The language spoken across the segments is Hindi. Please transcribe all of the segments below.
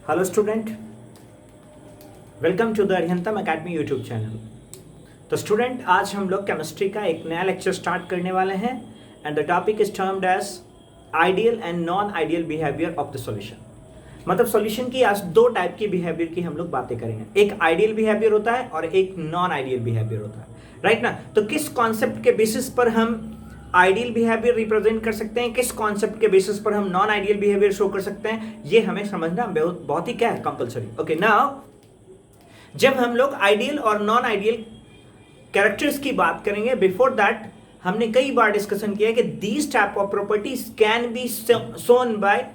Hello student, welcome to the Arihantam academy YouTube channel. तो स्टूडेंट, आज हम लोग केमिस्ट्री का एक नया लेक्चर स्टार्ट करने वाले हैं and the topic is termed as ideal and non ideal behaviour of the solution. मतलब सॉल्यूशन की आज दो टाइप की बिहेवियर की हम लोग बातें करेंगे। एक आइडियल बिहेवियर होता है और एक नॉन आइडियल बिहेवियर होता है, राइट ना। तो किस कॉन्सेप्ट के बेसिस पर हम आइडियल बिहेवियर रिप्रेजेंट कर सकते हैं, किस कॉन्सेप्ट के बेसिस पर हम नॉन आइडियल बिहेवियर शो कर सकते हैं, ये हमें समझना बहुत ही क्या है, कंपलसरी। ओके, नाउ जब हम लोग आइडियल और नॉन आइडियल कैरेक्टर्स की बात करेंगे, बिफोर दैट हमने कई बार डिस्कशन किया कि these type of properties can be shown by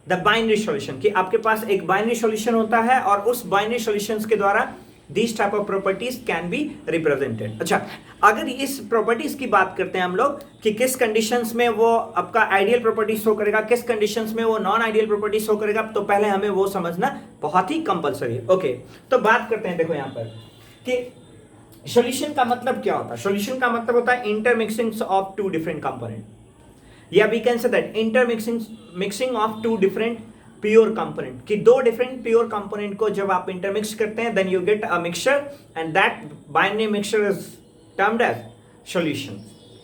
the binary solution, कि आपके पास एक बाइनरी सॉल्यूशन होता है और उस बाइनरी सॉल्यूशंस के द्वारा these type of properties can be represented। अच्छा, अगर इस प्रॉपर्टीज की बात करते हैं हम लोग कि किस कंडीशंस में वो आपका आइडियल प्रॉपर्टी शो करेगा, किस कंडीशंस में वो नॉन आइडियल प्रॉपर्टी शो करेगा, तो पहले हमें वो समझना बहुत ही कंपलसरी है। ओके, तो बात करते हैं, देखो यहाँ पर कि सॉल्यूशन का मतलब क्या होता है। सॉल्यूशन का मतलब होता है intermixing of two different component, या we can say that intermixing of two different pure component, कि दो डिफरेंट प्योर कंपोनेंट को जब आप इंटरमिक्स करते हैं, then you get a mixture and that binary mixture is termed as solution.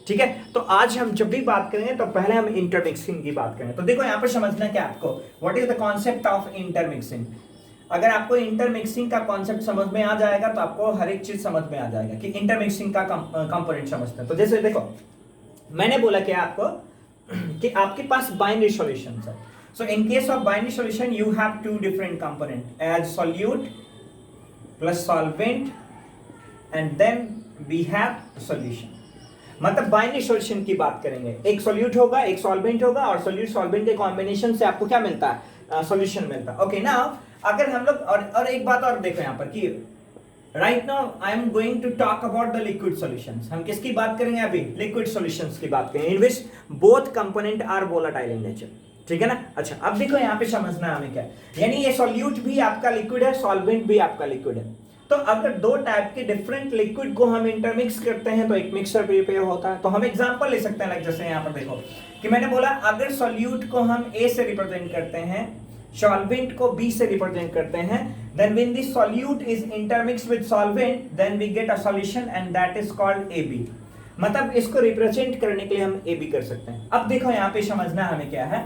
ठीक है, तो आज हम जब भी बात करेंगे तो पहले हम इंटरमिक्सिंग की बात करेंगे। तो देखो यहाँ पर समझना क्या आपको, what is the concept of intermixing. अगर आपको इंटरमिक्सिंग का कॉन्सेप्ट समझ में आ जाएगा तो आपको हर एक चीज समझ में आ जाएगा कि इंटरमिक्सिंग का कंपोनेंट समझते हैं। तो जैसे देखो, मैंने बोला क्या आपको कि आपके पास बाइनरी सॉल्यूशन है। So in case of binary solution, you have two different components as solute plus solvent, and then we have solution। मतलब बाइनरी सॉल्यूशन की बात करेंगे, एक सॉल्यूट होगा, एक सॉल्वेंट होगा, और सॉल्यूट सॉल्वेंट के कॉम्बिनेशन से आपको क्या मिलता है, सॉल्यूशन मिलता है। ओके, नाउ अगर हम लोग और एक बात और देखो यहाँ पर कि right now I am going to talk about the liquid solutions. हम किसकी बात करेंगे अभी, लिक्विड सॉल्यूशंस की बात करेंगे, in which both component are volatile in nature. ठीक है ना। अच्छा, अब देखो यहाँ पे समझना हमें क्या है, यानी ये सॉल्यूट भी आपका लिक्विड है, सॉल्वेंट भी आपका लिक्विड है। तो अगर दो टाइप के डिफरेंट लिक्विड को हम इंटरमिक्स करते हैं तो एक मिक्सचर प्रिपेयर होता है। तो हम एग्जांपल ले सकते हैं, लाइक जैसे यहाँ पर देखो कि मैंने बोला अगर सॉल्यूट को हम ए से रिप्रेजेंट करते हैं, सॉल्वेंट को बी से रिप्रेजेंट करते हैं, then when this solute is intermixed with solvent, then we get a solution and that is called AB। मतलब इसको रिप्रेजेंट करने के लिए हम AB कर सकते हैं। अब देखो यहाँ पे समझना हमें क्या है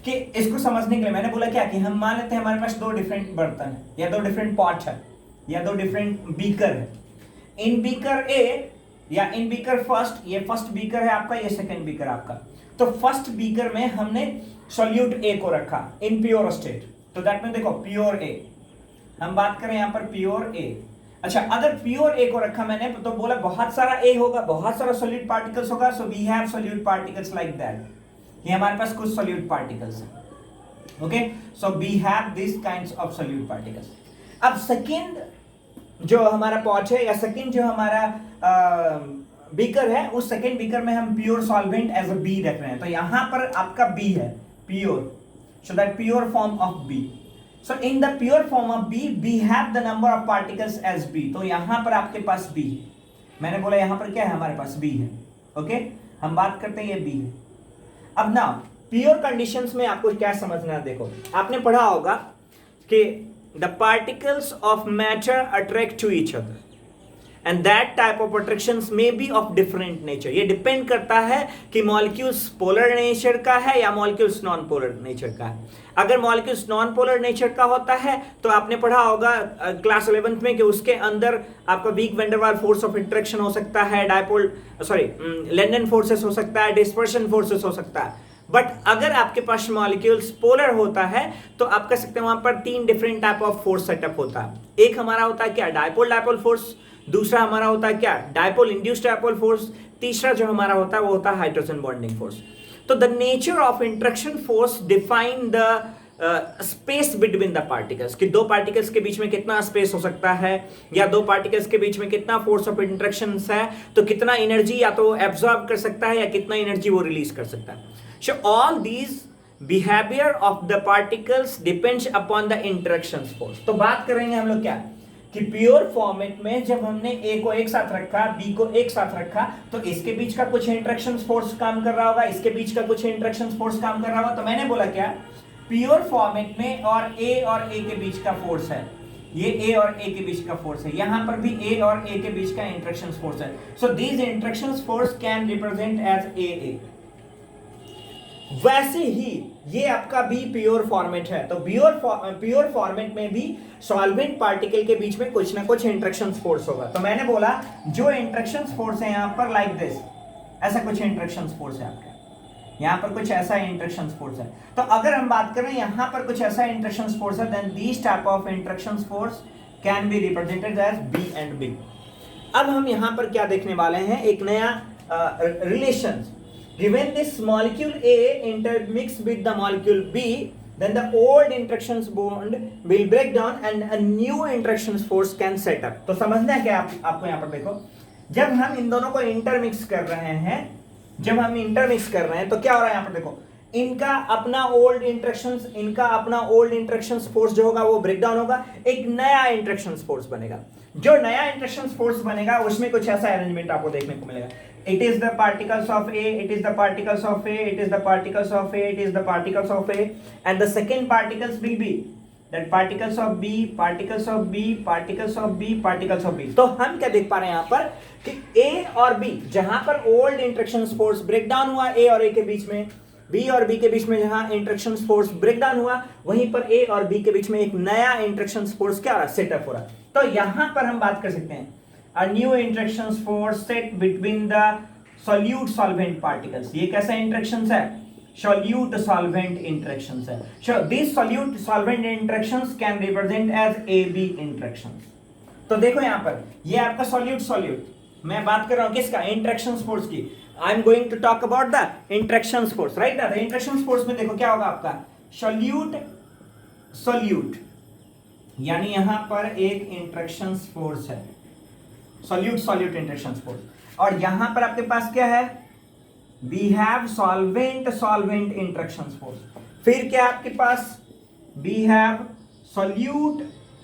कि इसको समझने के लिए मैंने बोला क्या कि हम मान लेते हैं हमारे पास दो डिफरेंट बर्तन है, या दो डिफरेंट पॉट है, या दो डिफरेंट बीकर है। इन बीकर ए या इन बीकर फर्स्ट, ये फर्स्ट बीकर है आपका, ये सेकंड बीकर आपका। तो फर्स्ट बीकर में हमने सॉल्यूट ए को रखा इन प्योर स्टेट, तो दैट मीन देखो प्योर ए, हम बात करें यहाँ पर प्योर ए। अच्छा, अगर प्योर ए को रखा मैंने तो बोला बहुत सारा ए होगा, बहुत सारा सॉल्यूट पार्टिकल्स होगा, so we have solute particles like that. ये हमारे पास कुछ सॉल्यूट पार्टिकल्स हैं। Okay, so we have this kinds of solute particles. अब सेकंड जो हमारा पॉट है, या सेकंड जो हमारा बीकर है, उस सेकंड बीकर में हम pure solvent as a B रख रहे हैं। तो यहां पर आपका बी है pure, so that pure form of B. So in the pure form of B we have the number of particles as B. तो यहां पर आपके पास बी है, मैंने बोला यहां पर क्या है, हमारे पास बी है। ओके, हम बात करते हैं ये बी है। अब ना प्योर कंडीशंस में आपको क्या समझना है, देखो आपने पढ़ा होगा कि the particles of matter attract to each other and that type of attractions may be of different nature. ये डिपेंड करता है कि मॉलिक्यूल्स पोलर नेचर का है या मॉलिक्यूल्स नॉन पोलर नेचर का है। अगर मॉलिक्यूल्स नॉन पोलर नेचर का होता है तो आपने पढ़ा होगा क्लास 11th में कि उसके अंदर आपका वीक वैन डर वाल फोर्स ऑफ इंटरेक्शन हो सकता है, डायपोल लैंडन फोर्सेस हो सकता है, डिस्पर्शन फोर्सेस हो सकता है। बट अगर आपके पास मॉलिक्यूल्स पोलर होता है तो आप कह सकते हैं वहां पर तीन different type of force setup होता है। एक हमारा होता है क्या, डायपोल डायपोल फोर्स, दूसरा हमारा होता है क्या, डायपोल इंड्यूस्ड डायपोल फोर्स, तीसरा जो हमारा होता है वो होता है हाइड्रोजन बॉन्डिंग फोर्स। तो the nature of interaction force define the space between the particles, कि दो पार्टिकल्स के बीच में कितना स्पेस हो सकता है, या दो पार्टिकल्स के बीच में कितना फोर्स ऑफ इंटरेक्शन है, तो कितना एनर्जी या तो एब्जॉर्ब कर सकता है या कितना एनर्जी वो रिलीज कर सकता है। So all these behaviour of the particles depends upon the interaction force. तो बात करेंगे हम लोग क्या कि प्योर फॉर्मेट में जब हमने ए को एक साथ रखा, बी को एक साथ रखा, तो इसके बीच का कुछ इंटरेक्शन फोर्स काम कर रहा होगा, इसके बीच का कुछ इंटरेक्शन फोर्स काम कर रहा होगा। तो मैंने बोला क्या प्योर फॉर्मेट में और ए के बीच का फोर्स है, ये ए और ए के बीच का फोर्स है, यहां पर भी ए और ए के बीच का इंटरेक्शन फोर्स है। So these interaction force can represent as A. वैसे ही ये आपका भी प्योर फॉर्मेट है, तो प्योर फॉर्मेट में भी सॉल्वेंट पार्टिकल के बीच में कुछ ना कुछ इंटरेक्शन फोर्स होगा। तो मैंने बोला जो इंटरेक्शन फोर्स है यहां पर लाइक दिस, ऐसा कुछ इंटरेक्शन फोर्स है आपका, यहां पर कुछ ऐसा इंटरेक्शन फोर्स है। तो अगर हम बात करें यहां पर कुछ ऐसा इंटरेक्शन फोर्स है, then these type of interaction force can be represented as B and B. अब हम यहां पर क्या देखने वाले हैं, एक नया relation. Given this molecule A intermix with the molecule B, then the old interaction bond will break down and a new interaction force can set up. तो समझना है क्या आपको यहाँ पर देखो, जब हम इन दोनों को इंटरमिक्स कर रहे हैं, तो क्या हो रहा है यहाँ पर देखो, इनका अपना ओल्ड इंटरेक्शन फोर्स जो होगा वो ब्रेक डाउन होगा, एक नया इंटरेक्शन फोर्स बनेगा। जो नया इंटरेक्शन फोर्स बनेगा उसमें कुछ ऐसा अरेंजमेंट आपको देखने को मिलेगा। It is the particles of A, it is the particles of A, it is the particles of A, it is the particles of A, and the second particles will be that particles of B, particles of B, particles of B, particles of B। तो हम क्या देख पा रहे हैं यहाँ पर कि A और B, जहां पर old interaction force break down हुआ A और A के बीच में, B और B के बीच में जहां इंटरेक्शन फोर्स ब्रेक डाउन हुआ, वहीं पर A और B के बीच में एक नया इंटरेक्शन फोर्स क्या हो रहा है, सेटअप हो रहा है। तो यहां पर हम बात कर सकते हैं a new interaction force set between the solute solvent particles। ये कैसा इंटरेक्शंस है, solute solvent interactions है। So these solute solvent interactions can represent as AB interactions। तो देखो यहाँ पर ये आपका solute, मैं बात कर रहा हूं किसका, इंटरेक्शन फोर्स की। I am going to talk about the interaction force, right ना। इंटरेक्शन फोर्स में देखो क्या होगा आपका, solute यानी यहां पर एक इंटरेक्शन फोर्स है, solute इंटरेक्शन फोर्स, और यहां पर आपके पास क्या है, we have solvent interaction force. फिर क्या आपके पास, we have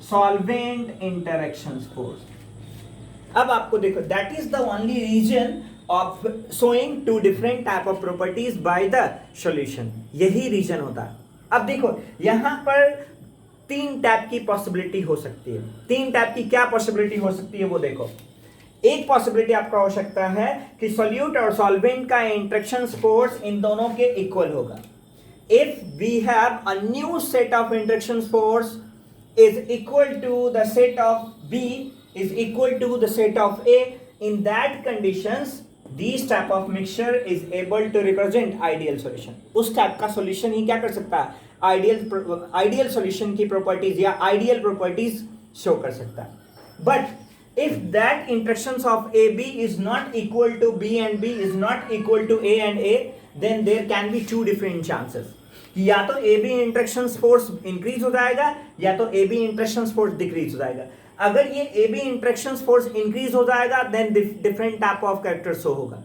solvent interaction force. अब आपको देखो, that is the only reason of showing two different type of properties by the solution, यही रीजन होता है। अब देखो यहां पर तीन टाइप की पॉसिबिलिटी हो सकती है। तीन टाइप की क्या पॉसिबिलिटी हो सकती है वो देखो। एक पॉसिबिलिटी आपका हो सकता है कि सॉल्यूट और सॉल्वेंट का इंटरेक्शन फोर्स इन दोनों के इक्वल होगा। If we have a new set of interaction force is equal to the set of B is equal to the set of A, in that conditions this type of mixture is able to represent ideal solution. उस टाइप का सॉल्यूशन ही क्या कर सकता है, आइडियल सॉल्यूशन की प्रॉपर्टीज या आइडियल प्रॉपर्टीज शो कर सकता है। But if that interactions of AB is not equal to B and B is not equal to A and A, then there can be two different chances कि या तो AB interactions force increase हो जाएगा या तो AB interactions force decrease हो जाएगा। अगर ये AB interactions force increase हो जाएगा then different type of character show होगा।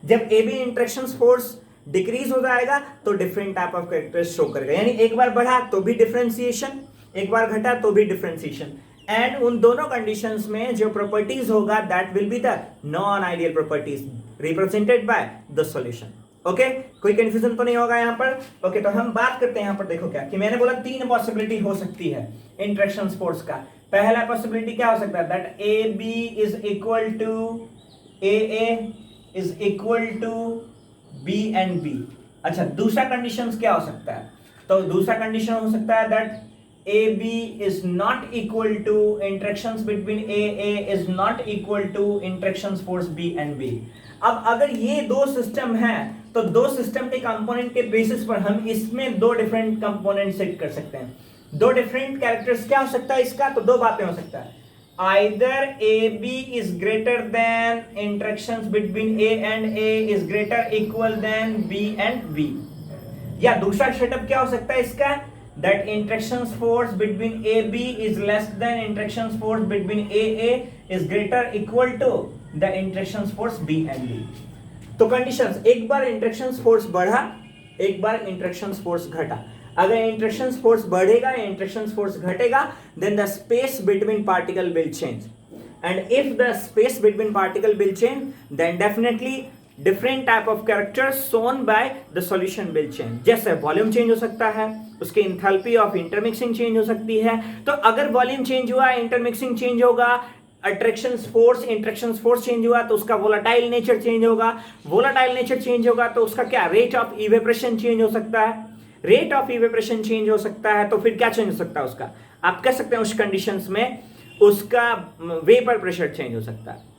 जब AB interactions force decrease हो जाएगा तो different type of characters show करेगा। यानी एक बार बढ़ा तो भी differentiation, एक बार घटा तो भी differentiation, एंड उन दोनों कंडीशंस में जो प्रॉपर्टीज होगा that will be the non ideal properties represented by the solution. Okay, कोई कंफ्यूजन तो नहीं होगा यहाँ पर। ओके, तो हम बात करते हैं यहाँ पर, देखो क्या कि मैंने बोला तीन पॉसिबिलिटी हो सकती है इंटरेक्शन फोर्स का। पहला पॉसिबिलिटी क्या हो सकता है, that A B is equal to A is equal to B and B. अच्छा, दूसरा कंडीशन क्या हो सकता है, तो दूसरा कंडीशन हो सकता है that AB is not equal to interactions between A is not equal to interactions force B and B। अब अगर ये दो सिस्टम हैं तो दो सिस्टम के कंपोनेंट के बेसिस पर हम इसमें दो डिफरेंट कंपोनेंट सेट कर सकते हैं। दो डिफरेंट कैरेक्टर्स क्या हो सकता है इसका, तो दो बातें हो सकता है, either AB is greater than interactions between A and A is greater equal than B and B, या दूसरा सेटअप क्या हो सकता है इसका, that interactions force between AB is less than interactions force between AA is greater equal to the interactions force B and B। तो कंडीशंस, एक बार इंटरेक्शंस फोर्स बढ़ा, एक बार इंटरेक्शंस फोर्स घटा। अगर इंटरेक्शंस फोर्स बढ़ेगा या इंटरेक्शंस फोर्स घटेगा then the space between particle will change, and if the space between particle will change then definitely different type of characters shown by the solution will change. जैसे वॉल्यूम चेंज हो सकता है, उसकी इंथैल्पी ऑफ इंटरमिक्सिंग चेंज हो सकती है। तो अगर वॉल्यूम चेंज हुआ, इंटरमिक्सिंग चेंज होगा, attraction force interaction force change हुआ तो उसका वोलाटाइल नेचर चेंज होगा। वोलाटाइल नेचर चेंज होगा तो उसका क्या, रेट ऑफ इवेपोरेशन चेंज हो सकता है। रेट ऑफ इवेपोरेशन चेंज हो सकता है तो फिर क्या चेंज हो सकता है उसका, आप कह सकते हैं उस कंडीशंस में उसका वेपर प्रेशर चेंज हो सकता है।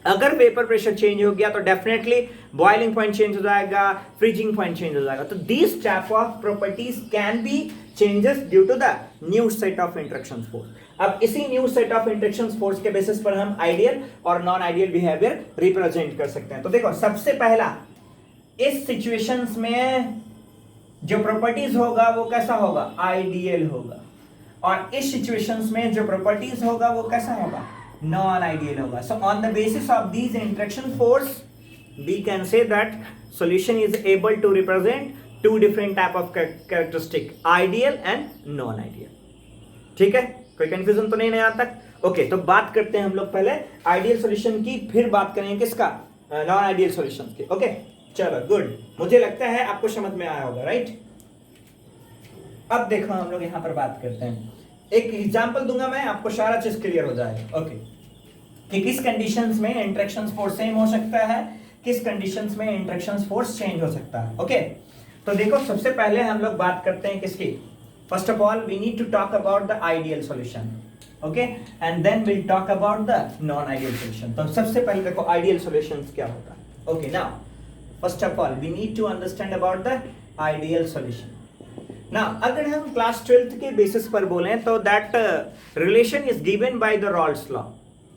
अगर वेपर प्रेशर चेंज हो गया तो डेफिनेटली बॉइलिंग पॉइंट चेंज हो जाएगा, फ्रीजिंग पॉइंट चेंज हो जाएगा। तो this type of properties can be changes due to the new set of interaction force. अब इसी new set of interaction force के बेसिस पर हम आइडियल और नॉन आइडियल बिहेवियर रिप्रेजेंट कर सकते हैं। तो देखो, सबसे पहला इस सिचुएशंस में जो प्रॉपर्टीज होगा वो कैसा होगा, आइडियल होगा। और इस सिचुएशंस में जो प्रॉपर्टीज होगा वो कैसा होगा, नॉन आइडियल होगा। So on the basis of these interaction force we can say that solution is able to represent two different type of characteristic, ideal and non ideal। ठीक है, कोई कंफ्यूजन तो नहीं है यहाँ तक। ओके, तो बात करते हैं हम लोग पहले आइडियल सॉल्यूशन की, फिर बात करेंगे किसका, नॉन आइडियल सॉल्यूशन की। ओके चलो गुड, मुझे लगता है आपको समझ में आया होगा, राइट। अब देखो हम लोग यहाँ पर बात करते हैं, एक एग्जांपल दूंगा मैं, आपको सारा चीज क्लियर हो जाएगा। ओके, कि किस कंडीशंस में इंटरेक्शन फोर्स सेम हो सकता है, किस कंडीशंस में इंटरेक्शन फोर्स चेंज हो सकता है। ओके, तो देखो सबसे पहले हम लोग बात करते हैं किसकी, first of all we need to talk about the ideal solution. Okay, and then will talk about the non ideal solution. तो सबसे पहले देखो आइडियल सॉल्यूशंस क्या होता है। Okay, now first of all we need to understand about the ideal solution. Now अगर हम क्लास 12th के बेसिस पर बोलें तो that relation is given by the Raoult's law.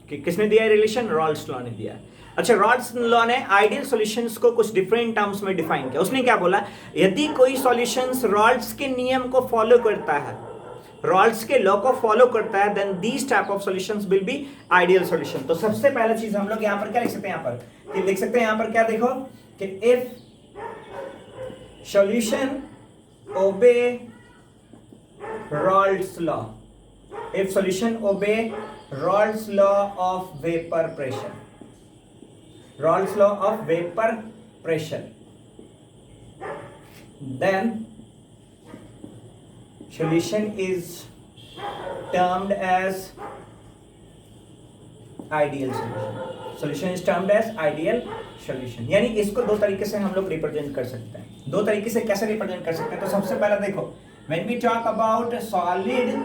किसने दिया है रिलेशन, रॉल्स लॉ ने दिया है। अच्छा, रॉल्स लॉ ने आइडियल सॉल्यूशंस को कुछ डिफरेंट टर्म्स में डिफाइन किया। उसने क्या बोला, यदि कोई सॉल्यूशंस रॉल्स के नियम को फॉलो करता है, रॉल्स के लॉ को फॉलो करता है, then these type of solutions will be ideal solution. तो सबसे पहला चीज हम लोग यहाँ पर क्या लिख सकते हैं, यहाँ पर कि लिख सकते हैं यहाँ पर क्या, देखो कि if solution obey Raoult's law, if solution obey Raoult's law of vapor pressure, Raoult's law of vapor pressure, then solution is termed as ideal solution। solution is termed as ideal solution। यानी इसको दो तरीके से हम लोग रिप्रेजेंट कर सकते हैं। दो तरीके से कैसे रिप्रेजेंट कर सकते हैं, तो सबसे पहला देखो, when we talk about solid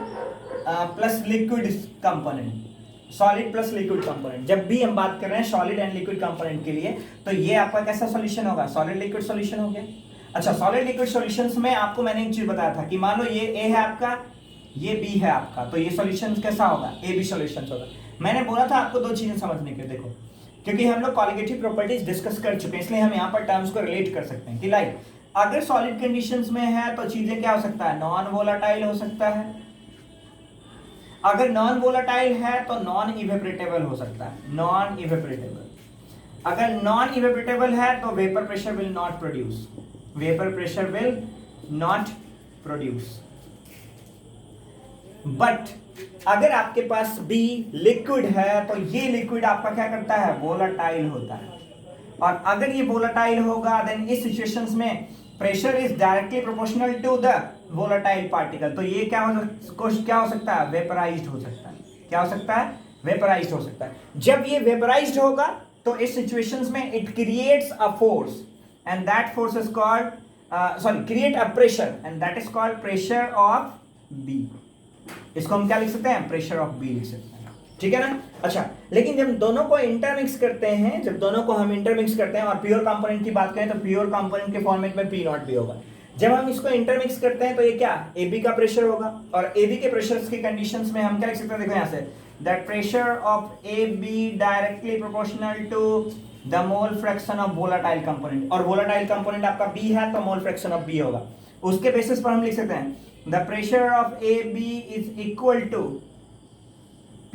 plus liquid component, solid plus liquid component, जब भी हम बात कर रहे हैं सॉलिड एंड लिक्विड कंपोनेंट के लिए, तो ये आपका कैसा सॉल्यूशन होगा, सॉलिड लिक्विड सॉल्यूशन हो गया। अच्छा, सॉलिड लिक्विड सॉल्यूशंस में आपको मैंने एक चीज बताया था कि मान लो ये ए है आपका, ये बी है आपका, तो ये सॉल्यूशन कैसा होगा, ए बी सॉल्यूशन होगा। मैंने बोला था आपको दो चीजें समझने के, देखो क्योंकि हम लोग कॉलिगेटिव प्रॉपर्टीज डिस्कस कर चुके हैं, इसलिए हम यहाँ पर टर्म्स को रिलेट कर सकते हैं कि लाइक अगर सॉलिड कंडीशंस में है तो चीजें क्या हो सकता है, नॉन वोलाटाइल हो सकता है। अगर नॉन वोलाटाइल है तो नॉन इवेपोरेटेबल हो सकता है, नॉन इवेपोरेटेबल। अगर नॉन इवेपोरेटेबल है तो vapour pressure will not produce, vapour pressure will not produce. But अगर आपके पास बी लिक्विड है तो ये लिक्विड आपका क्या करता है, वोलाटाइल होता है। और अगर ये वोलाटाइल होगा देन इस सिचुएशंस में pressure is directly proportional to the volatile particle, तो ये क्या हो सकता है, वेपराइज्ड हो सकता है। क्या हो सकता है, वेपराइज्ड हो सकता है। जब ये वेपराइज्ड होगा तो इस सिचुएशंस में it creates a force and that force is called create a pressure and that is called pressure of B. इसको हम क्या लिख सकते हैं, प्रेशर ऑफ बी लिख सकते हैं, ठीक है ना। अच्छा, लेकिन जब दोनों को इंटरमिक्स करते हैं, जब दोनों को हम इंटरमिक्स करते हैं और प्योर कंपोनेंट की बात करें तो प्योर कंपोनेंट के फॉर्मेट में पी नॉट भी होगा। जब हम इसको इंटरमिक्स करते हैं तो ये क्या, ए बी का प्रेशर होगा, और ए बी के प्रेशर्स की कंडीशंस में हम क्या लिख सकते हैं, देखो यहाँ से that pressure of A B directly proportional to the mole fraction of volatile component, और वोलाटाइल कंपोनेंट आपका बी है तो मोल फ्रैक्शन ऑफ बी होगा। उसके बेसिस पर हम लिख सकते हैं the pressure of A B is equal to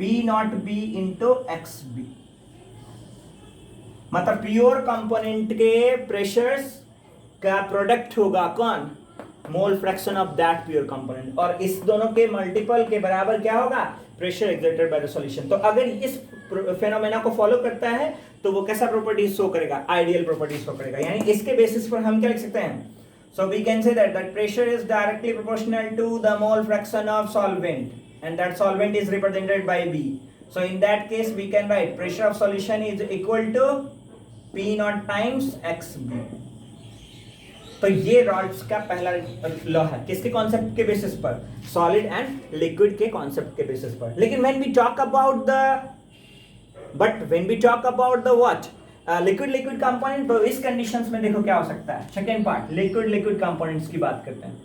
P nought B into X B. मतलब प्योर कंपोनेंट के प्रेशर्स का प्रोडक्ट होगा कौन, mole fraction of that pure component, और इस दोनों के मल्टीपल के बराबर क्या होगा, pressure exerted by the solution. तो अगर इस फेनोमेना को फॉलो करता है तो वो कैसा प्रॉपर्टीज शो करेगा, आइडियल प्रॉपर्टीज शो करेगा। यानी इसके बेसिस पर हम क्या लिख सकते हैं, so we can say that pressure is directly proportional to the mole fraction of solvent and that solvent is represented by B. So in that case we can write pressure of solution is equal to P naught times XB. तो ये रॉल्स का पहला लॉ है, किसके कॉन्सेप्ट के बेसिस पर, सॉलिड एंड लिक्विड के कॉन्सेप्ट के बेसिस पर। लेकिन when we talk about the what liquid component, तो इस कंडीशंस में देखो क्या हो सकता है। सेकेंड पार्ट लिक्विड कंपोनेंट्स की बात करते हैं।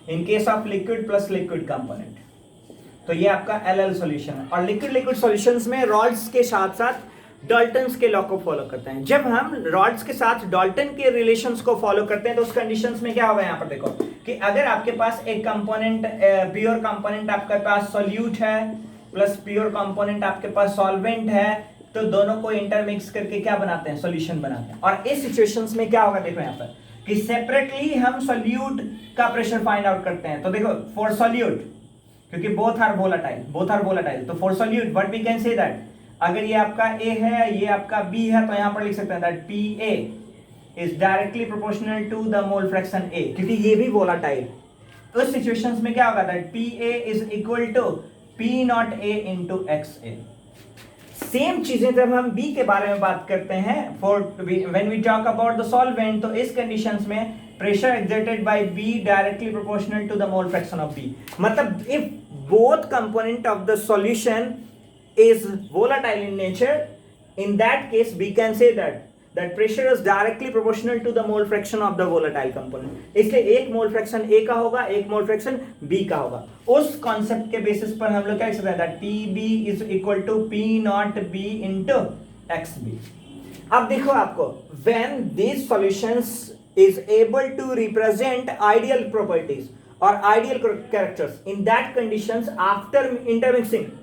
In case of liquid plus liquid component, तो ये आपका एल सॉल्यूशन है। और लिक्विड सॉल्यूशंस में रॉड्स के साथ साथ डाल्टन्स के लॉ को फॉलो करते हैं। जब हम रॉड्स के साथ डाल्टन के रिलेशंस को फॉलो करते हैं तो उस कंडीशंस में क्या होगा, यहाँ पर देखो कि अगर आपके पास एक कंपोनेंट प्योर कंपोनेंट आपके पास सॉल्यूट है प्लस प्योर कंपोनेंट आपके पास सॉल्वेंट है, तो दोनों को इंटरमिक्स करके क्या बनाते हैं, सॉल्यूशन बनाते हैं। और इस सिचुएशंस में क्या होगा, देखो यहाँ पर कि सेपरेटली हम सॉल्यूट का प्रेशर फाइंड आउट करते हैं। तो देखो फॉर सॉल्यूट, क्योंकि बोथ आर वोलेटाइल, तो for solute what we can say that, अगर ये आपका A है ये आपका B है, तो यहाँ पर लिख सकते हैं that PA is directly proportional to the mole fraction A, क्योंकि ये भी वोलेटाइल। उस सिचुएशंस में क्या होगा, that PA is equal to P nought A into XA। Same चीजें जब हम B के बारे में बात करते हैं, for when we talk about the solvent, तो इस कंडीशंस में pressure exerted by B directly proportional to the mole fraction of B। मतलब if both component of the solution is volatile in nature, in that case we can say that pressure is directly proportional to the mole fraction of the volatile component। इसलिए एक मोल फ्रैक्शन A का होगा, एक मोल फ्रैक्शन B का होगा। उस कॉन्सेप्ट के बेसिस पर हम लोग क्या लिख सकते हैं, that PB is equal to P not B into XB। अब देखो आपको when these solutions is able to represent ideal properties or ideal characters, in that conditions after intermixing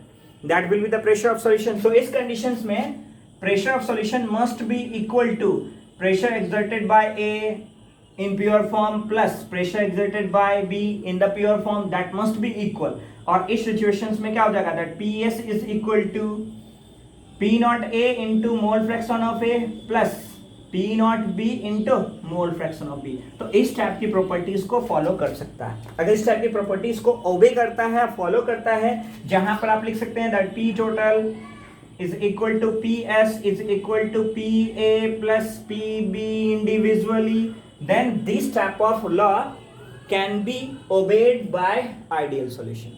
that will be the pressure of solution। so इस conditions में pressure of solution must be equal to pressure exerted by A in pure form plus pressure exerted by B in the pure form, that must be equal। और इस situations में क्या हो जाएगा, that PS is equal to P naught A into mole fraction of A plus P naught B into mole fraction of B। तो इस टाइप की प्रॉपर्टीज को फॉलो कर सकता है। अगर इस टाइप की प्रॉपर्टीज को ओबे करता है, फॉलो करता है, जहां पर आप लिख सकते हैं that P total is equal to PS is equal to PA plus PB individually, then this type of law can be obeyed by ideal solution।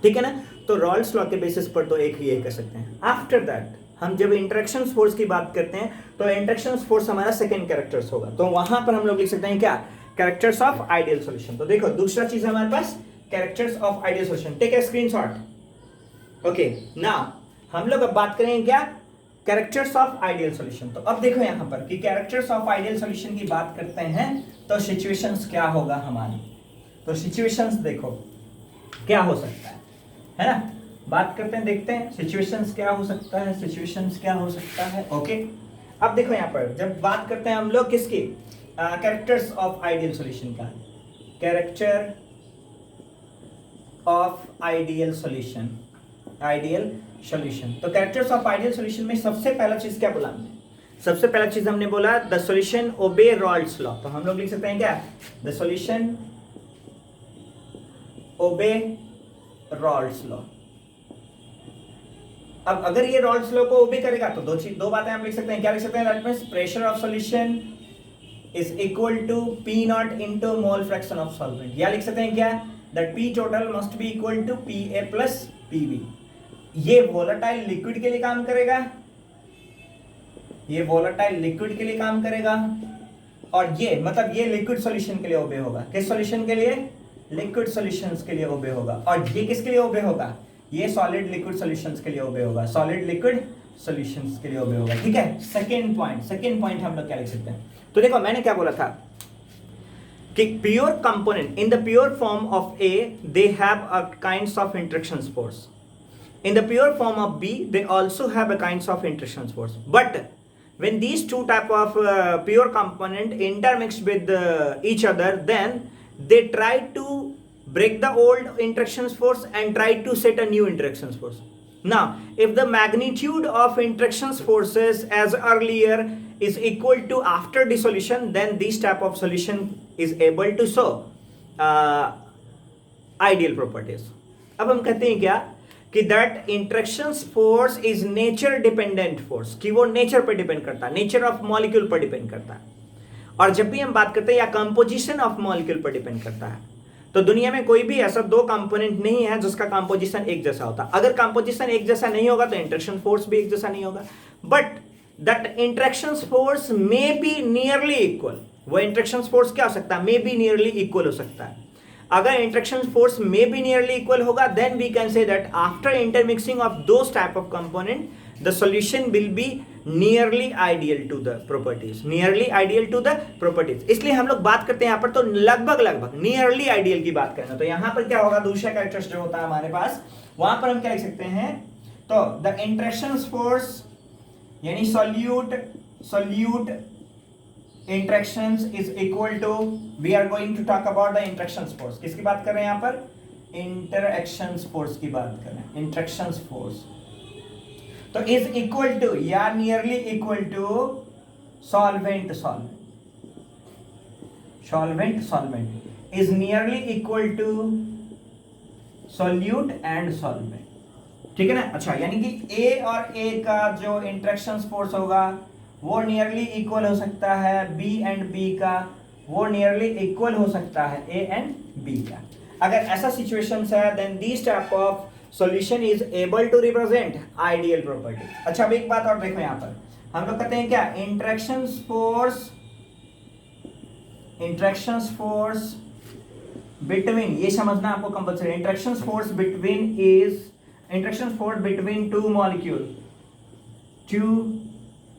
ठीक है ना। तो रॉल्स लॉ के बेसिस पर तो एक ही यही कर सकते हैं। आफ्टर दैट हम जब इंटरेक्शन फोर्स की बात करते हैं तो इंटरेक्शन फोर्स हमारा सेकंड कैरेक्टर्स होगा, तो वहां पर हम लोग लिख सकते हैं क्या, कैरेक्टर्स ऑफ आइडियल सॉल्यूशन। तो देखो दूसरा चीज हमारे पास characters of ideal solution, take a screenshot. Okay now हम लोग अब बात करेंगे क्या, कैरेक्टर्स ऑफ आइडियल सॉल्यूशन। तो अब देखो यहां पर कि कैरेक्टर्स ऑफ आइडियल सॉल्यूशन की बात करते हैं तो सिचुएशंस क्या होगा हमारी, तो सिचुएशंस देखो क्या हो सकता है ना, बात करते हैं, देखते हैं सिचुएशंस क्या हो सकता है, सिचुएशंस क्या हो सकता है। ओके अब देखो यहाँ पर जब बात करते हैं हम लोग किसकी, कैरेक्टर्स ऑफ आइडियल सॉल्यूशन का, character of ideal solution, ideal solution. तो कैरेक्टर्स ऑफ आइडियल सॉल्यूशन में सबसे पहला चीज क्या बोला हमने, सबसे पहला चीज हमने बोला the solution obey Raoult's law. तो हम लोग लिख सकते हैं क्या, the solution obey Raoult's law. अब अगर ये रॉल्स लॉ को ओबे करेगा तो दो बातें हम लिख सकते हैं, क्या लिख सकते हैं, that means pressure of solution is equal to P nought into mole fraction of solvent, या लिख सकते हैं क्या, that P total must be equal to PA plus PB। ये वोलेटाइल लिक्विड के लिए काम करेगा, ये वोलेटाइल लिक्विड के लिए काम करेगा, और ये मतलब ये लिक्विड सॉल्यूशन के लिए ओबे होगा। किस सॉल्यूशन के लिए, लिक्विड सॉल्यूशंस के लिए ओबे होगा। और ये किसके लिए ओबे होगा, ये सॉलिड लिक्विड सॉल्यूशंस के लिए ओबे होगा, सॉलिड लिक्विड सॉल्यूशंस के लिए ओबे होगा। ठीक है, सेकंड पॉइंट हम लोग क्या लिख सकते हैं, तो देखो मैंने क्या बोला था कि pure component in the pure form of A they have a kinds of interaction force, in the pure form of B they also have a kinds of interaction force, but when these two type of pure component intermixed with each other, then they try to break the old interactions force and try to set a new interactions force. Now if the magnitude of interactions forces as earlier is equal to after dissolution, then this type of solution is able to show ideal properties. अब हम कहते हैं क्या कि that interaction force is nature dependent force, कि वो नेचर पर डिपेंड करता है, नेचर ऑफ मॉलिक्यूल पर डिपेंड करता है. और जब भी हम बात करते हैं या कंपोजिशन ऑफ मॉलिक्यूल पर डिपेंड करता है, तो दुनिया में कोई भी ऐसा दो कंपोनेंट नहीं है जिसका कंपोजिशन एक जैसा होता. अगर कंपोजिशन एक जैसा नहीं होगा तो इंटरेक्शन फोर्स भी एक जैसा नहीं होगा. But that interaction force may be nearly equal. वो इंटरेक्शन फोर्स क्या हो सकता है? मे बी नियरली इक्वल हो सकता है. अगर इंटरेक्शन फोर्स में भी नियरली इक्वल होगा, then we can say that after intermixing of those type of component the solution will be nearly ideal to the properties. Nearly ideal to the properties, इसलिए हम लोग बात करते हैं यहाँ पर तो लगभग नियरली आइडियल की बात करें तो यहाँ पर क्या होगा, दूसरा कैरेक्टर्स जो होता है हमारे पास, वहां पर हम क्या लिख सकते हैं, तो द इंटरेक्शन फोर्स यानी solute interactions is equal to, we are going to talk about the interactions force. किसकी बात कर रहे हैं यहाँ पर? interactions force की बात कर रहे हैं. interactions force तो is equal to या nearly equal to solvent is nearly equal to solute and solvent. ठीक है ना. अच्छा, यानी कि A और A का जो इंटरेक्शन फोर्स होगा वो नियरली इक्वल हो सकता है B एंड B का, वो नियरली इक्वल हो सकता है A एंड B का. अगर ऐसा सिचुएशन है then this type of solution is able to represent ideal property. अच्छा, अब एक बात और देखो, यहाँ पर हम लोग कहते हैं क्या, इंटरेक्शन फोर्स बिटवीन, ये समझना आपको compulsory, interaction force between two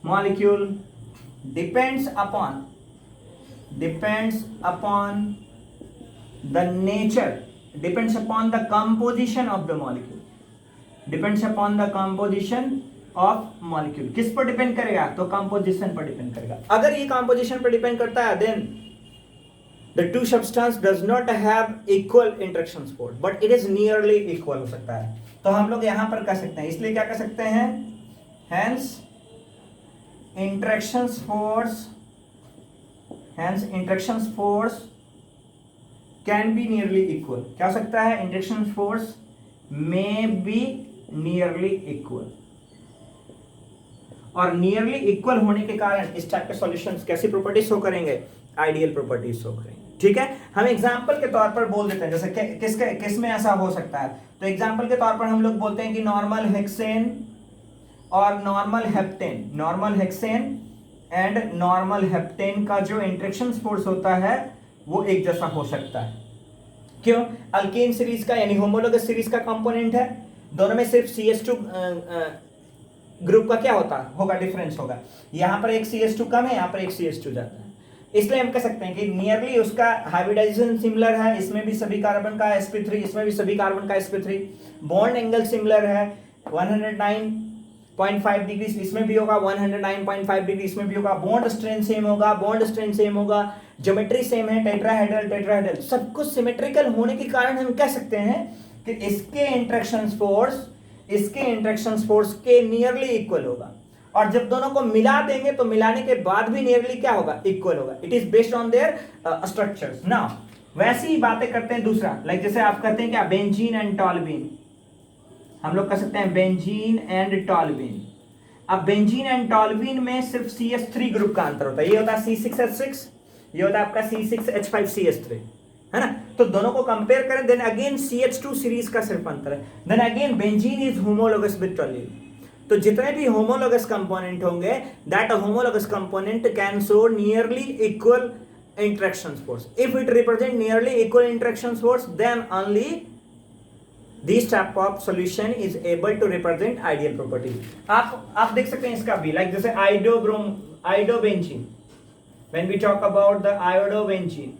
molecule depends upon the nature, depends upon the composition of the molecule, किस पर डिपेंड करेगा, तो कंपोजिशन पर डिपेंड करेगा. अगर ये कंपोजिशन पर डिपेंड करता है then the two substance does not have equal interactions force but it is nearly equal हो सकता है. तो हम लोग यहां पर कह सकते हैं, इसलिए क्या कह सकते हैं, hence interactions force can be nearly equal. क्या हो सकता है, interaction force may be nearly equal. और नियरली इक्वल होने के कारण इस टाइप के सॉल्यूशंस कैसी प्रॉपर्टीज शो करेंगे, आइडियल प्रॉपर्टीज शो करेंगे. ठीक है, हम एग्जांपल के तौर पर बोल देते हैं, जैसे किस में ऐसा हो सकता है, तो एग्जांपल के तौर पर हम लोग बोलते हैं कि नॉर्मल हेक्सेन और normal hexane and normal heptane का जो इंटरेक्शन फोर्स होता है वो एक जैसा हो सकता है. क्यों? अल्केन सीरीज का यानी होमोलोगस सीरीज का कंपोनेंट है, दोनों में सिर्फ CH2 ग्रुप का क्या होगा डिफरेंस होगा. यहां पर एक CH2 कम है, यहां पर एक CH2 ज्यादा है, इसलिए हम कह सकते हैं कि नियरली उसका हाइब्रिडाइजेशन सिमिलर है, इसमें भी सभी कार्बन का sp3, इसमें भी सभी कार्बन का sp3, बॉन्ड एंगल सिमिलर है 109.5 डिग्री, इसमें भी होगा 109.5 डिग्री, इसमें भी होगा, बॉन्ड स्ट्रेन सेम होगा, ज्योमेट्री सेम है, टेट्राहेड्रल, सब कुछ सिमेट्रिकल होने के कारण हम कह सकते हैं कि इसके इंटरेक्शन फोर्स के नियरली इक्वल होगा. और जब दोनों को मिला देंगे तो मिलाने के बाद भी नियरली क्या होगा, इक्वल होगा. It is based on their structures. Now वैसी ही बातें करते हैं दूसरा, लाइक जैसे आप कहते हैं क्या, बेंजीन एंड टॉल्यूइन, हम लोग कह सकते हैं बेंजीन एंड टॉल्यूइन. अब बेंजीन एंड टॉल्यूइन में सिर्फ CH3 ग्रुप का अंतर होता है, ये होता है C6H6, ये होता है आपका C6H5CH3, है ना. तो दोनों को कंपेयर करें देन अगेन CH2 सीरीज का सिर्फ अंतर है, then again benzene is homologous with toluene. तो जितने भी होमोलोगस कंपोनेंट होंगे that homologous component can show nearly equal interaction force. If it represent nearly equal interaction force then only this type of solution is able to represent ideal property. आप देख सकते हैं इसका भी, लाइक जैसे iodobenzene, when we talk about the iodobenzene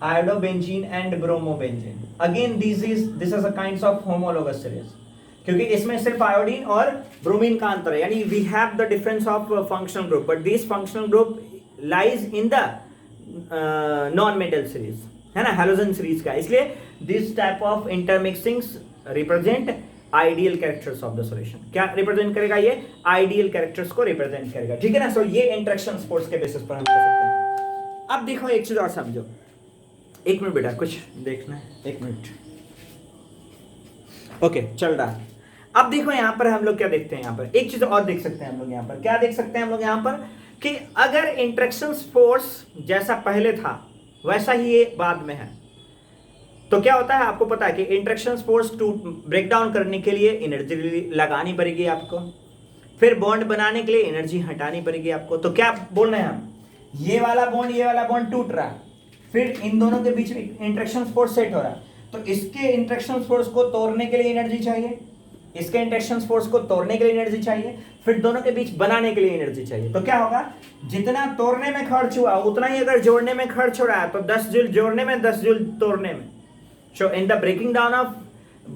and bromobenzene, again this is a kinds of homologous series. क्योंकि इसमें सिर्फ आयोडीन और ब्रोमीन का अंतर है, यानी we have the difference of functional group, but this functional group lies in the non metal series, है ना, हैलोजन सीरीज का। इसलिए this type of intermixings represent ideal characters of the solution. क्या रिप्रेजेंट करेगा? ये आइडियल कैरेक्टर्स को रिप्रेजेंट करेगा, ठीक है ना। सो ये इंटरेक्शन फोर्स के बेसिस पर हम कर सकते हैं। अब देखो एक चीज और समझो, एक मिनट बेटा, कुछ देखना है, एक मिनट। ओके, चल रहा है। अब देखो यहां पर हम लोग क्या देखते हैं, यहां पर एक चीज और देख सकते हैं हम लोग। यहां पर क्या देख सकते हैं हम लोग यहां पर कि अगर इंटरेक्शन फोर्स जैसा पहले था वैसा ही ये बाद में है, तो क्या होता है आपको पता है कि interaction force to break down करने के लिए एनर्जी लगानी पड़ेगी आपको, फिर बॉन्ड बनाने के लिए एनर्जी हटानी पड़ेगी आपको। तो क्या बोल रहे हैं हम, ये वाला बॉन्ड टूट रहा है, फिर इन दोनों के बीच इंटरेक्शन फोर्स सेट हो रहा है, तो इसके इंटरेक्शन फोर्स को तोड़ने के लिए एनर्जी चाहिए, इसके इंटरेक्शन फोर्स को तोड़ने के लिए एनर्जी चाहिए, फिर दोनों के बीच बनाने के लिए एनर्जी चाहिए। तो क्या होगा, जितना तोड़ने में खर्च हुआ उतना ही अगर जोड़ने में खर्च हो रहा है, तो 10 जूल जोड़ने में, 10 जूल तोड़ने में। So in the breaking down of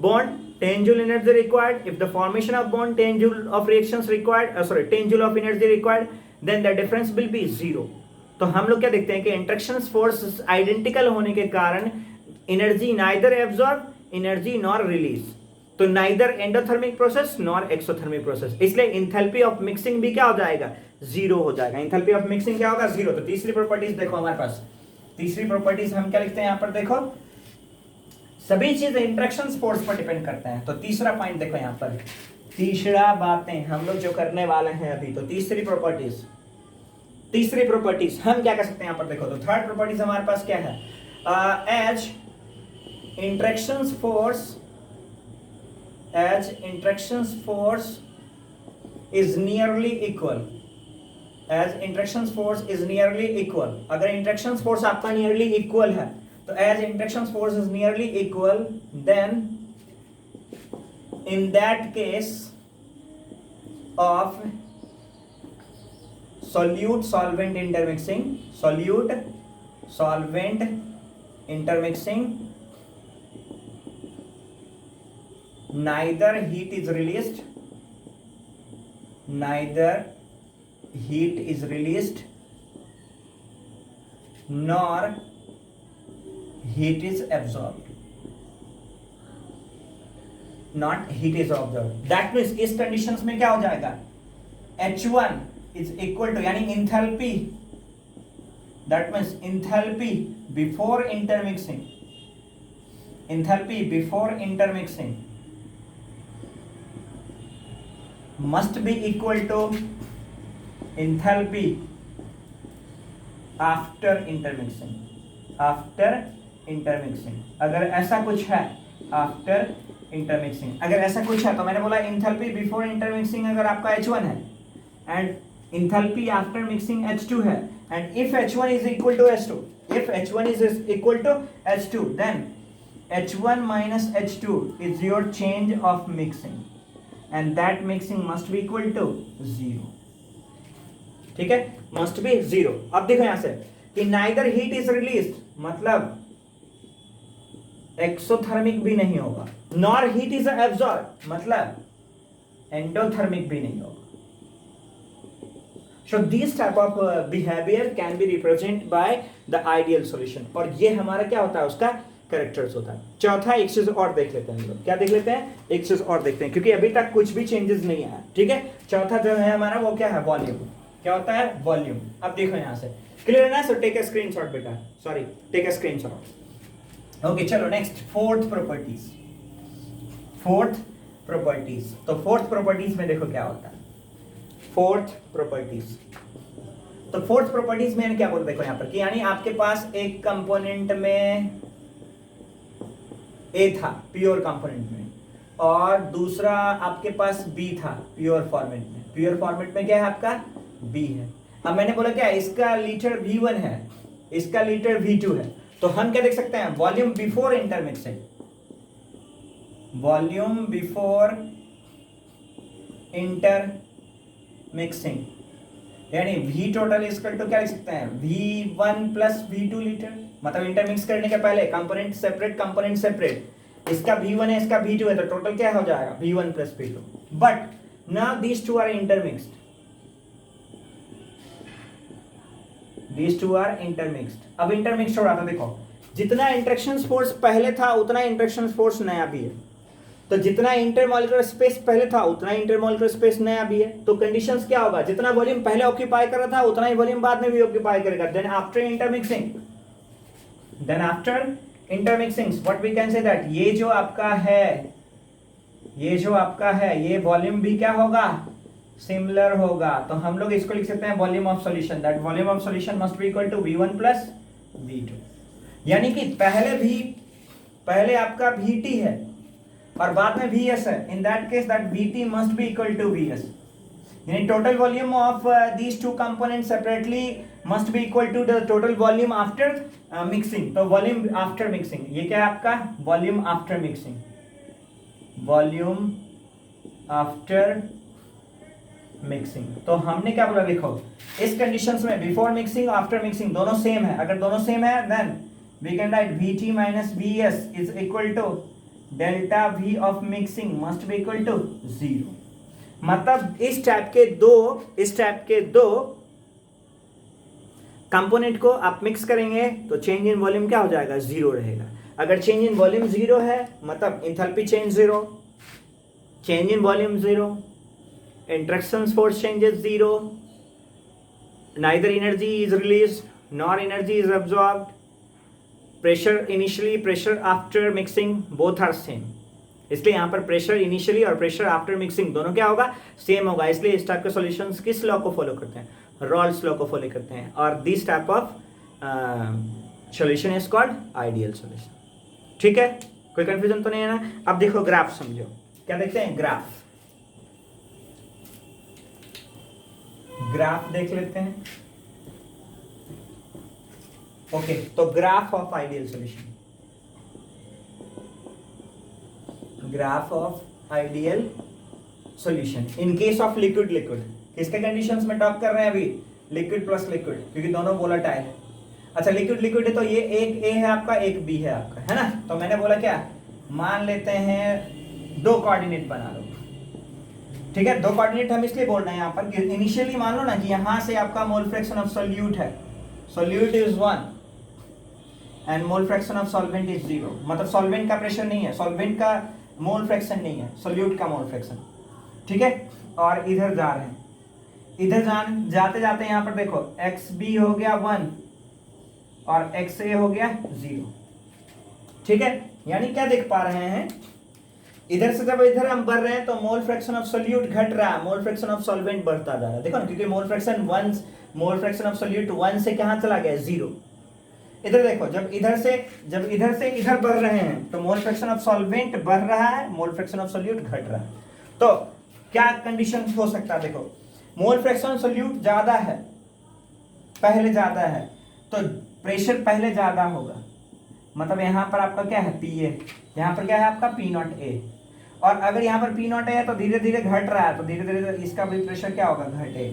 bond, 10 joule energy required. If the formation of bond, 10 joule of reactions required. 10 joule of energy required. Then the difference will be 0. तो हम लोग क्या देखते हैं कि इंटरेक्शन फोर्स आइडेंटिकल होने के कारण energy neither absorb energy nor release, तो neither endothermic process nor exothermic process. इसलिए इंथैल्पी ऑफ मिक्सिंग भी क्या हो जाएगा, 0 हो जाएगा। इंथैल्पी ऑफ मिक्सिंग क्या होगा, 0। तो तीसरी प्रॉपर्टीज देखो हमारे पास, तीसरी प्रॉपर्टीज हम क्या लिखते हैं यहाँ पर, देखो सभी चीज इंटरेक्शन फोर्स पर डिपेंड करते हैं। तो तीसरा पॉइंट देखो यहाँ पर, तीसरा बातें हम लोग जो करने वाले हैं अभी, तो तीसरी प्रॉपर्टीज हम क्या कर सकते हैं यहाँ पर देखो। तो थर्ड प्रॉपर्टीज हमारे पास क्या है, as interaction force is nearly equal, as interaction force is nearly equal. अगर इंटरेक्शन फोर्स आपका नियरली इक्वल है, तो as interaction force is nearly equal, then in that case of solute solvent intermixing, neither heat is released nor heat is absorbed, not heat is absorbed। That means इस कंडीशंस में क्या हो जाएगा, H1 is equal to, यानी enthalpy, that means enthalpy before intermixing must be equal to enthalpy after intermixing। अगर ऐसा कुछ है आफ्टर इंटरमिक्सिंग, अगर ऐसा कुछ है, तो मैंने बोला इंथैल्पी बिफोर इंटरमिक्सिंग अगर आपका H1 है and enthalpy after mixing H2 है, and if H1 is equal to H2, then H1 minus H2 is your change of mixing, and that mixing must be equal to 0। ठीक है, must be 0। अब देखो यहां से कि नाइदर हीट इज रिलीज्ड, मतलब एक्सोथर्मिक भी नहीं होगा, नॉर हीट इज एब्जॉर्ब, मतलब एंडोथर्मिक भी नहीं होगा। So this type of behaviour can be represent by the ideal solution, और ये हमारा क्या होता है, उसका कैरेक्टर्स होता है। चौथा एक चीज और देख लेते हैं हम लोग, क्या देख लेते हैं, एक चीज और देखते हैं, क्योंकि अभी तक कुछ भी चेंजेस नहीं आया। ठीक है, चौथा जो है हमारा वो क्या है, वॉल्यूम। क्या होता है, वॉल्यूम। अब देखो यहां से क्लियर है ना, सो टेक अ स्क्रीनशॉट बेटा, sorry take a screenshot. Okay चलो नेक्स्ट, फोर्थ प्रॉपर्टीज। तो फोर्थ प्रॉपर्टीज में देखो क्या होता है, फोर्थ प्रॉपर्टीज में क्या बोलते, देखो यहां पर कि यानी आपके पास एक कंपोनेंट में ए था प्योर कंपोनेंट में, और दूसरा आपके पास बी था प्योर फॉर्मेट में। प्योर फॉर्मेट में क्या है आपका, बी है। अब मैंने बोला क्या, इसका लीटर V1 है, इसका लीटर V2 है, तो हम क्या देख सकते हैं, वॉल्यूम बिफोर इंटरमिक्सिंग, यानी V टोटल इक्वल टू क्या लिख सकते हैं, V1 प्लस V2 लीटर, मतलब इंटरमिक्स करने के पहले कंपोनेंट सेपरेट इसका V1 है, इसका V2 है, तो टोटल क्या हो जाएगा V1 plus V2। But now these two are intermixed, these two are intermixed. अब इंटरमिक्स्ड हो रहा था, देखो जितना इंटरेक्शन फोर्स पहले था उतना इंटरेक्शन फोर्स नया भी है, तो जितना इंटरमॉलिक्यूलर स्पेस पहले था उतना इंटरमॉलिक्यूलर स्पेस नया भी है। तो कंडीशंस क्या होगा, जितना वॉल्यूम पहले ऑक्यूपाई कर रहा था उतना ही वॉल्यूम बाद में भी ऑक्यूपाई करेगा। Then after intermixing, then after intermixing what we can say that ये जो आपका है, ये जो आपका है, ये वॉल्यूम भी क्या होगा, सिमिलर होगा। तो हम लोग इसको लिख सकते हैं volume of solution, that volume of solution must be equal to V1 plus V2। यानी कि पहले आपका Vt है और बाद में Vs है, in that case that Vt must be equal to Vs, यानी total volume of these two component separately must be equal to the total volume after mixing. तो वॉल्यूम आफ्टर मिक्सिंग, ये क्या है आपका volume after mixing, volume after mixing. तो हमने क्या बोला, देखो इस कंडीशंस में बिफोर मिक्सिंग आफ्टर मिक्सिंग दोनों सेम है। अगर दोनों सेम है then we can write Vt minus Vs is equal to delta V of mixing must be equal to 0। मतलब इस टाइप के दो कंपोनेंट को आप मिक्स करेंगे तो चेंज इन वॉल्यूम क्या हो जाएगा, 0 रहेगा। अगर चेंज इन वॉल्यूम 0 है मतलब enthalpy change 0, change in volume 0, interaction force changes 0, neither energy is released nor energy is absorbed, pressure initially, pressure after mixing both are same। इसलिए यहाँ पर प्रेशर इनिशियली और प्रेशर आफ्टर मिक्सिंग दोनों क्या होगा, सेम होगा। इसलिए इस टाइप के सॉल्यूशंस किस लॉ को फॉलो करते हैं, रॉल्स लॉ को फॉलो करते हैं। और this type of solution is called ideal solution. ठीक है, कोई कंफ्यूजन तो नहीं है ना। अब देखो ग्राफ समझो, क्या देखते हैं, ग्राफ देख लेते हैं। ओके, तो graph of ideal solution, graph of ideal solution in case of liquid किसके कंडीशंस में टॉक कर रहे हैं अभी, लिक्विड प्लस लिक्विड, क्योंकि दोनों वोलेटाइल है। अच्छा लिक्विड है तो ये एक A है आपका, एक B है आपका, है ना। तो मैंने बोला क्या, मान लेते हैं 2 कोऑर्डिनेट बना लो। ठीक है, 2 कोऑर्डिनेट हम इसलिए बोल रहे हैं यहाँ पर कि इनिशियली मान लो ना कि यहाँ से आपका मोल फ्रैक्शन ऑफ सोल्यूट है, solute is 1 and mole fraction of solvent is 0। मतलब सॉल्वेंट का प्रेशर नहीं है, सॉल्वेंट का मोल फ्रैक्शन नहीं है, सोल्यूट का मोल फ्रैक्शन। ठीक है, और इधर जा रहे हैं, इधर जाते जाते यहाँ पर देखो XB हो गया 1 और XA हो गया 0। ठीक है, यानी क्या देख पा रहे हैं, इधर से जब इधर हम बढ़ रहे हैं तो मोल फ्रैक्शन ऑफ सोल्यूट घट रहा है, मोल फ्रैक्शन ऑफ सॉल्वेंट बढ़ता जा रहा है। देखो ना, क्योंकि मोल फ्रैक्शन ऑफ सोल्यूट 1 से कहाँ चला गया, 0। इधर देखो, जब इधर से इधर बढ़ रहे हैं तो मोल फ्रैक्शन ऑफ सॉल्वेंट बढ़ रहा है, मोल फ्रैक्शन ऑफ सोल्यूट घट रहा है। तो क्या कंडीशन हो सकता है, देखो मोल फ्रैक्शन सोल्यूट ज्यादा है, पहले ज्यादा है तो प्रेशर पहले ज्यादा होगा। मतलब यहाँ पर आपका क्या है PA, यहाँ पर क्या है आपका P0A। और अगर यहाँ पर P0A है तो धीरे धीरे घट रहा है, तो धीरे धीरे इसका भी प्रेशर क्या होगा, घटेगा।